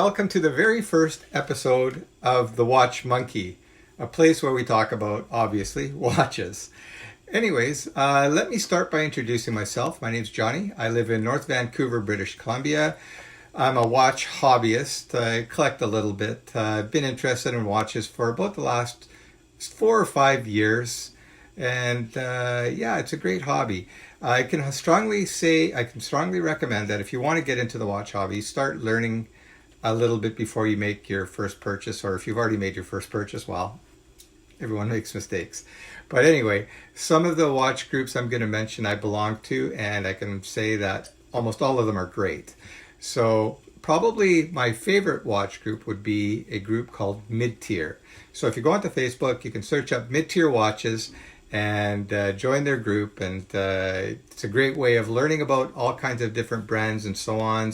welcome to the very first episode of The Watch Monkey, a place where we talk about, obviously, watches. Anyways, let me start by introducing myself. My name's Johnny. I live in North Vancouver, British Columbia. I'm a watch hobbyist. I collect a little bit. I've been interested in watches for about the last 4 or 5 years. And yeah, it's a great hobby. I can strongly recommend that if you want to get into the watch hobby, start learning a little bit before you make your first purchase, or if you've already made your first purchase, well, everyone makes mistakes. But anyway, some of the watch groups I'm going to mention I belong to, and I can say that almost all of them are great. So probably my favorite watch group would be a group called Mid-Tier. So if you go onto Facebook, you can search up Mid-Tier Watches and join their group, and it's a great way of learning about all kinds of different brands and so on.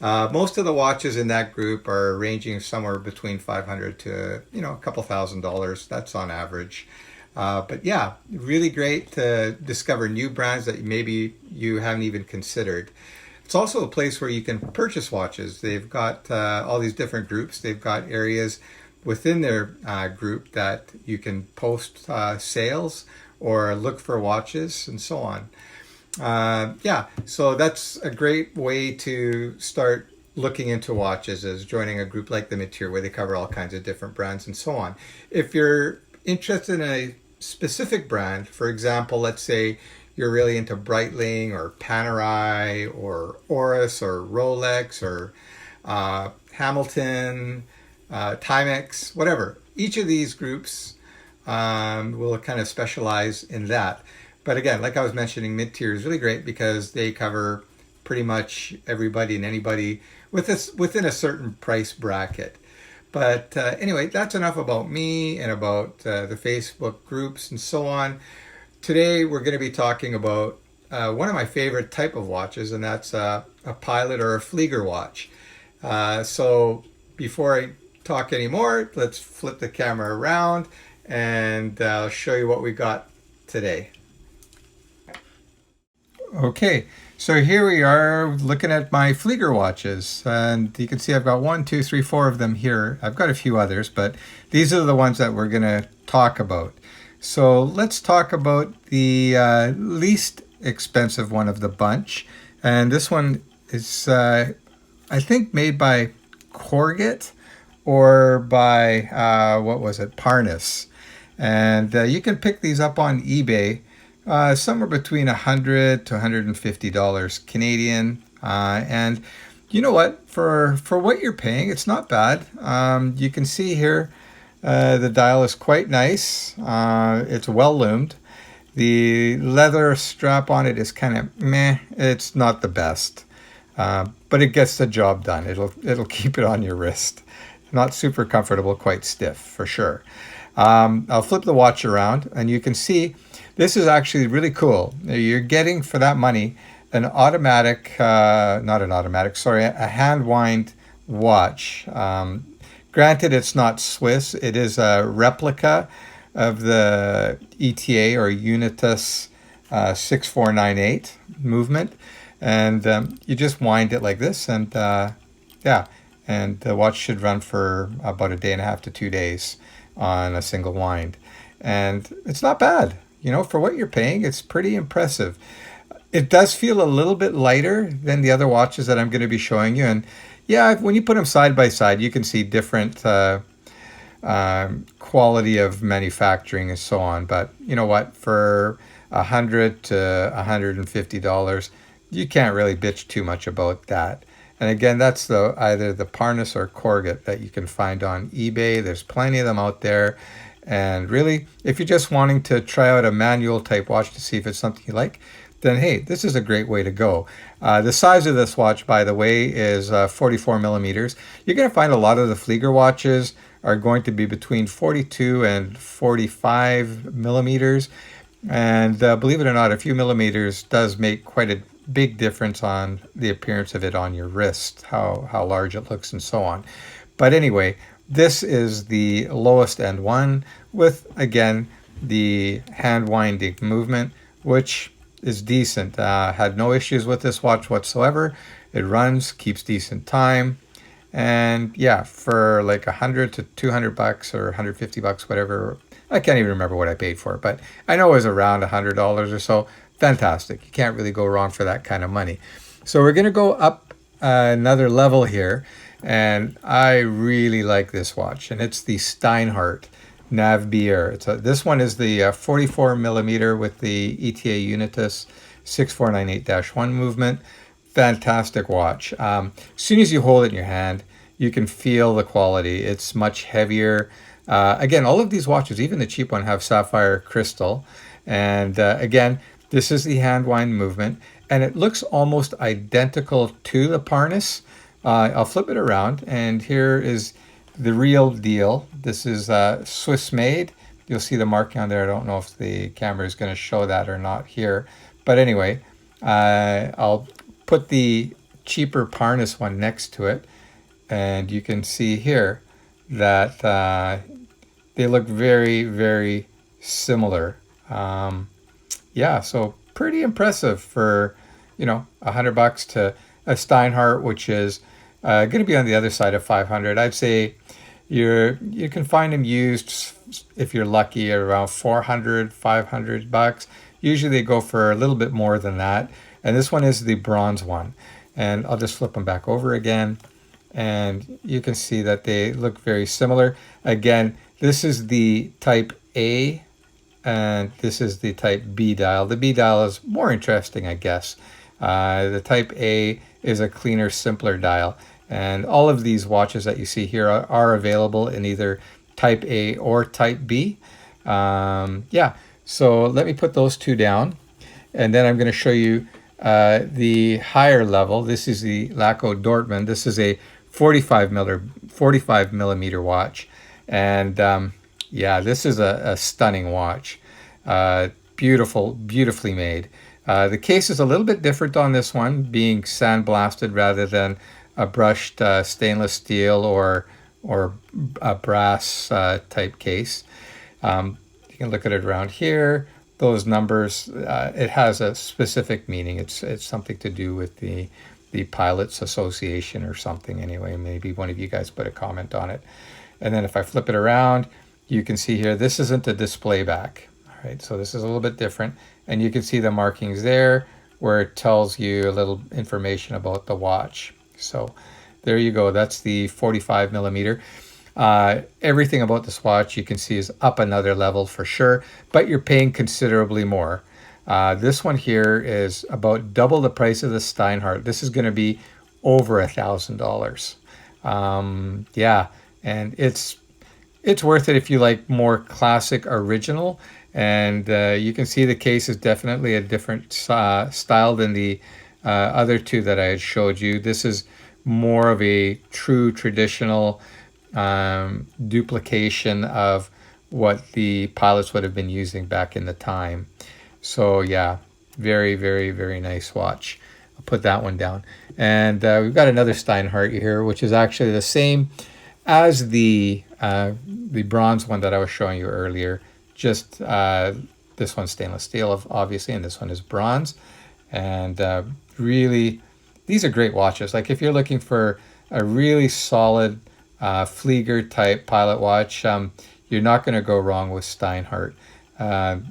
Most of the watches in that group are ranging somewhere between $500 to a couple $1,000s. That's on average. But yeah, really great to discover new brands that maybe you haven't even considered. It's also a place where you can purchase watches. They've got all these different groups. They've got areas within their group that you can post sales or look for watches and so on. Yeah, so that's a great way to start looking into watches, is joining a group like the Mid-Tier, where they cover all kinds of different brands and so on. If you're interested in a specific brand, for example, let's say you're really into Breitling or Panerai or Oris or Rolex or Hamilton, Timex, whatever. Each of these groups will kind of specialize in that. But again, like I was mentioning, Mid-Tier is really great because they cover pretty much everybody and anybody within a certain price bracket. But anyway, that's enough about me and about the Facebook groups and so on. Today we're going to be talking about one of my favorite type of watches, and that's a Pilot or a Flieger watch. So before I talk anymore, let's flip the camera around and I'll show you what we got today. Okay, so here we are looking at my Flieger watches, and you can see I've got 1, 2, 3, 4 of them here. I've got a few others, but these are the ones that we're going to talk about. So let's talk about the least expensive one of the bunch, and this one is I think made by Corget or by Parnis, and you can pick these up on eBay. Somewhere between $100 to $150 Canadian, and you know what? For what you're paying, it's not bad. You can see here the dial is quite nice. It's well loomed. The leather strap on it is kind of meh. It's not the best, but it gets the job done. It'll keep it on your wrist. Not super comfortable, quite stiff for sure. I'll flip the watch around, and you can see. This is actually really cool. You're getting, for that money, a hand wind watch. Granted, it's not Swiss. It is a replica of the ETA or Unitas 6498 movement. And you just wind it like this, and yeah. And the watch should run for about a day and a half to 2 days on a single wind. And it's not bad. For what you're paying, it's pretty impressive. It does feel a little bit lighter than the other watches that I'm going to be showing you. And yeah, when you put them side by side, you can see different quality of manufacturing and so on. But you know what? For $100 to $150, you can't really bitch too much about that. And again, that's either the Parnis or Corget that you can find on eBay. There's plenty of them out there. And really, if you're just wanting to try out a manual type watch to see if it's something you like, then hey, this is a great way to go. The size of this watch, by the way, is 44 millimeters. You're going to find a lot of the Flieger watches are going to be between 42 and 45 millimeters. And believe it or not, a few millimeters does make quite a big difference on the appearance of it on your wrist, how large it looks and so on. But anyway, this is the lowest end one with, again, the hand winding movement, which is decent. Had no issues with this watch whatsoever. It runs, keeps decent time, And yeah, for like 100 to 200 bucks or 150 bucks, whatever. I can't even remember what I paid for it, but I know it was around $100 or so. Fantastic. You can't really go wrong for that kind of money. So we're going to go up another level here. And I really like this watch. And it's the Steinhart Nav Bier. This one is the 44 millimeter with the ETA Unitus 6498-1 movement. Fantastic watch. As soon as you hold it in your hand, you can feel the quality. It's much heavier. Again, all of these watches, even the cheap one, have sapphire crystal. And again, this is the hand wind movement. And it looks almost identical to the Parnis. I'll flip it around. And here is the real deal. This is Swiss made. You'll see the marking on there. I don't know if the camera is going to show that or not here. But anyway, I'll put the cheaper Parnis one next to it, and you can see here that they look very, very similar. Yeah, so pretty impressive for, $100 to a Steinhart, which is going to be on the other side of 500. I'd say you can find them used, if you're lucky, at around 400, 500 bucks. Usually they go for a little bit more than that. And this one is the bronze one. And I'll just flip them back over again. And you can see that they look very similar. Again, this is the type A and this is the type B dial. The B dial is more interesting, I guess. The type A is a cleaner, simpler dial. And all of these watches that you see here are available in either type A or type B. Yeah, so let me put those two down. And then I'm going to show you the higher level. This is the Laco Dortmund. This is a 45 millimeter watch. And yeah, this is a stunning watch. Beautifully made. The case is a little bit different on this one, being sandblasted rather than a brushed stainless steel or a brass type case. You can look at it around here. Those numbers, it has a specific meaning. It's something to do with the Pilots Association or something anyway. Maybe one of you guys put a comment on it. And then if I flip it around, you can see here, this isn't a display back. All right, so this is a little bit different. And you can see the markings there where it tells you a little information about the watch. So there you go. That's the 45 millimeter. Everything about this watch you can see is up another level for sure, but you're paying considerably more. This one here is about double the price of the Steinhart. This is going to be over $1,000. Yeah, and it's worth it if you like more classic original. And you can see the case is definitely a different style than the other two that I had showed you. This is more of a true traditional duplication of what the pilots would have been using back in the time. So yeah, very, very, very nice watch. I'll put that one down. And we've got another Steinhart here, which is actually the same as the bronze one that I was showing you earlier. Just this one's stainless steel, obviously, and this one is bronze. And really, these are great watches. Like if you're looking for a really solid Flieger type pilot watch, you're not going to go wrong with Steinhart.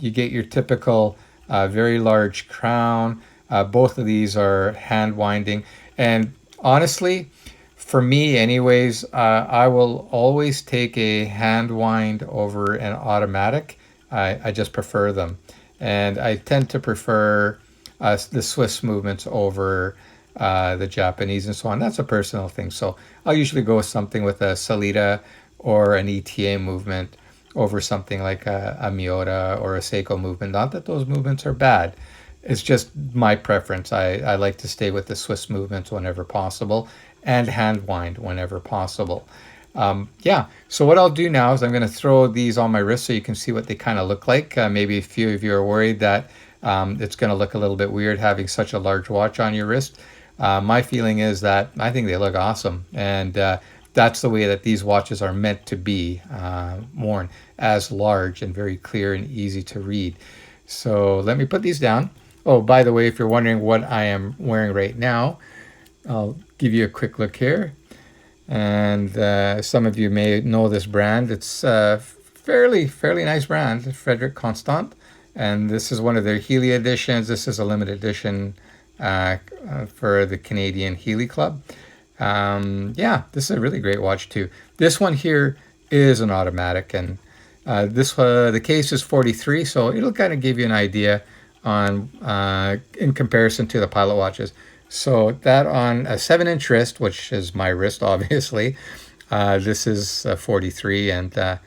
You get your typical very large crown. Both of these are hand winding. And honestly, for me anyways, I will always take a hand wind over an automatic. I just prefer them. And I tend to prefer the Swiss movements over the Japanese and so on. That's a personal thing. So I'll usually go with something with a Salida or an ETA movement over something like a Miota or a Seiko movement. Not that those movements are bad. It's just my preference. I like to stay with the Swiss movements whenever possible and hand wind whenever possible. Yeah, so what I'll do now is I'm going to throw these on my wrist so you can see what they kind of look like. Maybe a few of you are worried that it's going to look a little bit weird having such a large watch on your wrist. My feeling is that I think they look awesome, and that's the way that these watches are meant to be worn, as large and very clear and easy to read. So let me put these down. Oh, by the way, if you're wondering what I am wearing right now, I'll give you a quick look here. And some of you may know this brand. It's a fairly nice brand, Frederic Constant. And this is one of their Healy editions. This is a limited edition for the Canadian Healy Club. Yeah, this is a really great watch too. This one here is an automatic, and the case is 43, so it'll kind of give you an idea on in comparison to the Pilot watches. So that on a 7-inch wrist, which is my wrist obviously, this is 43, and I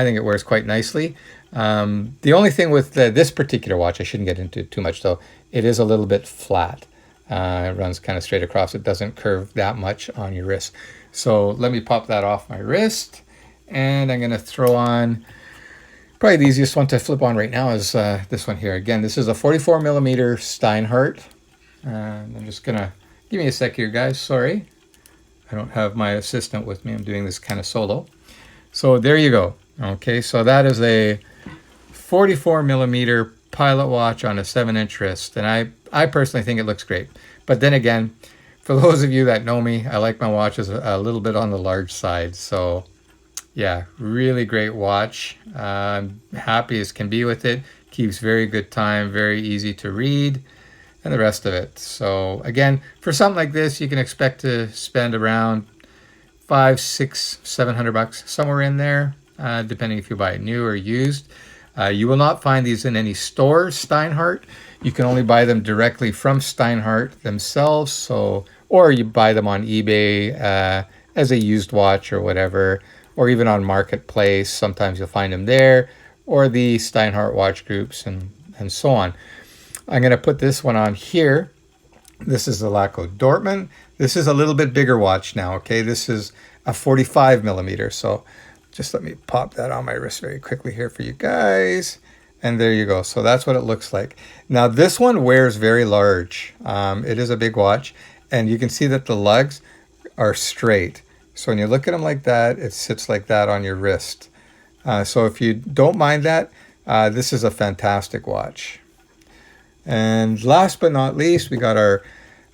think it wears quite nicely. The only thing with this particular watch, I shouldn't get into too much though, it is a little bit flat. It runs kind of straight across. It doesn't curve that much on your wrist. So let me pop that off my wrist, and I'm going to throw on, probably the easiest one to flip on right now is this one here. Again, this is a 44 millimeter Steinhart. I'm just going to, give me a sec here, guys. Sorry. I don't have my assistant with me. I'm doing this kind of solo. So there you go. Okay, so that is a 44 millimeter Pilot watch on a 7-inch wrist, and I personally think it looks great. But then again, for those of you that know me, I like my watches a little bit on the large side. So yeah, really great watch. I'm happy as can be with it. Keeps very good time, very easy to read, and the rest of it. So again, for something like this, you can expect to spend around $500, $600, $700, somewhere in there, depending if you buy it new or used. You will not find these in any stores, Steinhart. You can only buy them directly from Steinhart themselves, or you buy them on eBay as a used watch or whatever, or even on Marketplace. Sometimes you'll find them there, or the Steinhart watch groups, and so on. I'm going to put this one on here. This is the Laco Dortmund. This is a little bit bigger watch now, okay? This is a 45 millimeter, so just let me pop that on my wrist very quickly here for you guys. And there you go. So that's what it looks like. Now this one wears very large. It is a big watch, and you can see that the lugs are straight. So when you look at them like that, it sits like that on your wrist. So if you don't mind that, this is a fantastic watch. And last but not least, we got our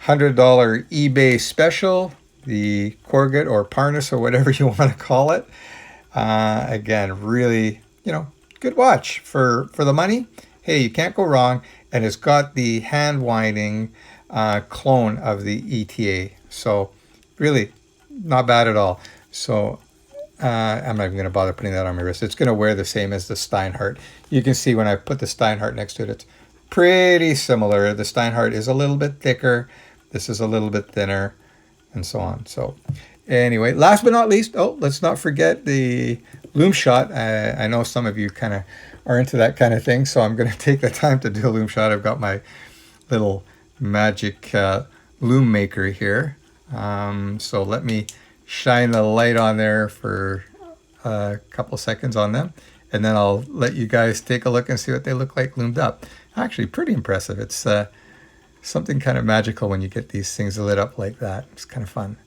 $100 eBay special, the Corget or Parnis or whatever you want to call it. Again, really, good watch for the money. Hey, you can't go wrong. And it's got the hand winding clone of the ETA. So really not bad at all. So I'm not even going to bother putting that on my wrist. It's going to wear the same as the Steinhart. You can see when I put the Steinhart next to it, it's pretty similar. The Steinhart is a little bit thicker. This is a little bit thinner, and so on. So anyway, last but not least, let's not forget the loom shot. I know some of you kind of are into that kind of thing, so I'm going to take the time to do a loom shot. I've got my little magic loom maker here. So let me shine the light on there for a couple seconds on them, and then I'll let you guys take a look and see what they look like loomed up. Actually, pretty impressive. It's something kind of magical when you get these things lit up like that. It's kind of fun.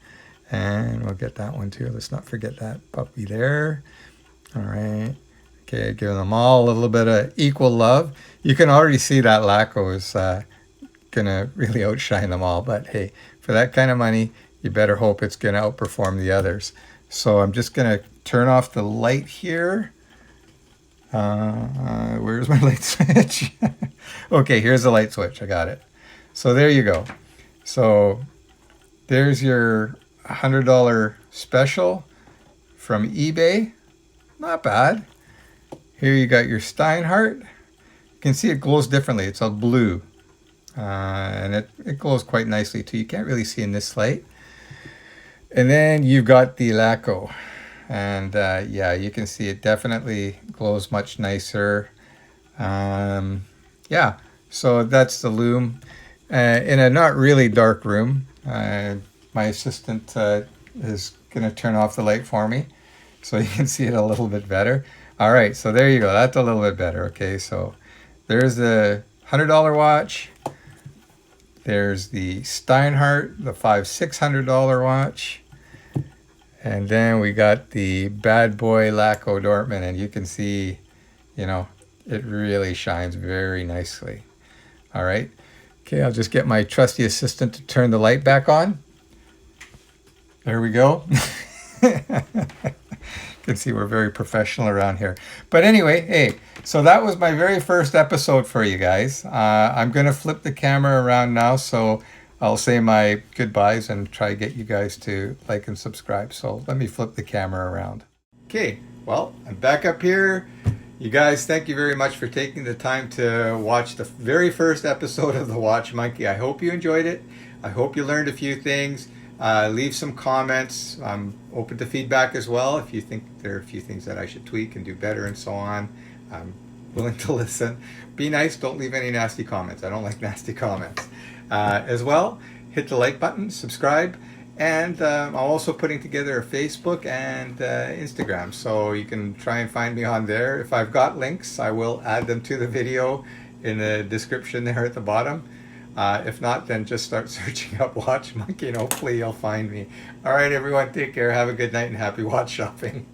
And we'll get that one too. Let's not forget that puppy there. All right. Okay, giving them all a little bit of equal love. You can already see that Laco is going to really outshine them all. But hey, for that kind of money, you better hope it's going to outperform the others. So I'm just going to turn off the light here. Where's my light switch? Okay, here's the light switch. I got it. So there you go. So there's your $100 special from eBay. Not bad. Here you got your Steinhart. You can see it glows differently. It's a blue. And it glows quite nicely too. You can't really see in this light. And then you've got the Laco. And yeah, you can see it definitely glows much nicer. Yeah, so that's the loom. In a not really dark room, my assistant is going to turn off the light for me so you can see it a little bit better. All right, so there you go. That's a little bit better. Okay, so there's the $100 watch. There's the Steinhart, the $500-$600 watch. And then we got the bad boy Laco Dortmund, and you can see, it really shines very nicely. All right. Okay, I'll just get my trusty assistant to turn the light back on. There we go. You can see we're very professional around here. But anyway, hey, so that was my very first episode for you guys. I'm going to flip the camera around now, so I'll say my goodbyes and try to get you guys to like and subscribe. So let me flip the camera around. Okay, well, I'm back up here. You guys, thank you very much for taking the time to watch the very first episode of The Watch Monkey. I hope you enjoyed it. I hope you learned a few things. Leave some comments. I'm open to feedback as well. If you think there are a few things that I should tweak and do better and so on, I'm willing to listen. Be nice. Don't leave any nasty comments. I don't like nasty comments. As well, hit the like button, subscribe, and I'm also putting together a Facebook and Instagram, so you can try and find me on there. If I've got links, I will add them to the video in the description there at the bottom. If not, then just start searching up Watch Monkey and hopefully you'll find me. All right, everyone, take care. Have a good night and happy watch shopping.